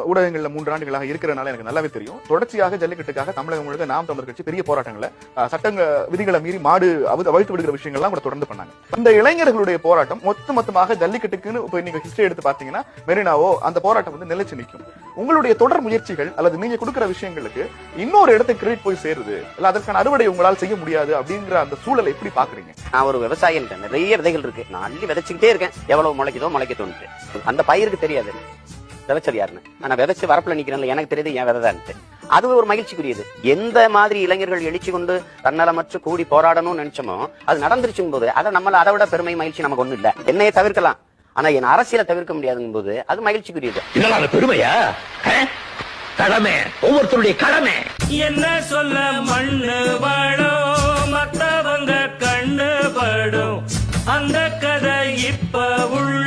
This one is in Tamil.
ஊடகங்கள்ல 3 ஆண்டுகளாக இருக்கிறனால எனக்கு நல்லாவே தெரியும். தொடர்ச்சியாக ஜல்லிக்கட்டுக்காக தமிழகம் முழுக்க நாம் தமிழர் கட்சி பெரிய போராட்டங்களை சட்டங்க விதிகளை மீறி மாடு அவிழ்த்து விடுகிற விஷயங்கள்லாம் கூட தொடர்ந்து பண்ணாங்க. இந்த இளைஞர்களுடைய போராட்டம் மொத்தமாக ஜல்லிக்கட்டுக்குன்னு இப்ப நீங்க ஹிஸ்டரி எடுத்து பாத்தீங்கன்னா மெரினாவோ அந்த போராட்டம் வந்து நிலைச்சு நிற்கும். உங்களுடைய தொடர் முயற்சிகள் அல்லது நீங்க கொடுக்கிற விஷயங்களுக்கு இன்னொரு இடத்துக்கு கிரெடிட் போய் சேருது இல்ல அதற்கான அறுவடை உங்களால் செய்ய முடியாது அப்படிங்கிற அந்த சூழலை எப்படி பாக்குறீங்க? நான் ஒரு விவசாயி, நிறைய விதைகள் இருக்கு, நான் அள்ளி விதைச்சுக்கிட்டே இருக்கேன். எவ்வளவு முளைக்குதோன்ட்டு அந்த பயிருக்கு தெரியாது விதைச்சது யாருன்னு. ஆனா விதைச்சு வரப்புல நிக்கிறேன், எனக்கு தெரியுது என் விதைதான்ட்டு. அது ஒரு மகிழ்ச்சிக்குரியது. எந்த மாதிரி இளைஞர்கள் எழுச்சி கொண்டு தன்னலமற்று கூடி போராடணும்னு நினைச்சோமோ அது நடந்துருச்சும் போது அதை நம்மள அதை விட பெருமை மகிழ்ச்சி நமக்கு ஒண்ணும் இல்ல. என்னையை தவிர்க்கலாம், ஆனா என் அரசியலை தவிர்க்க முடியாதுங்கும் போது அது மகிழ்ச்சிக்குரியது. இதனால பெருமையா? கடமை, ஒவ்வொருத்தருடைய கடமை. என்ன சொல்ல மண்ணு வாழும் மத்தவங்க கண்ணு படும் அந்த கதை இப்ப உள்ள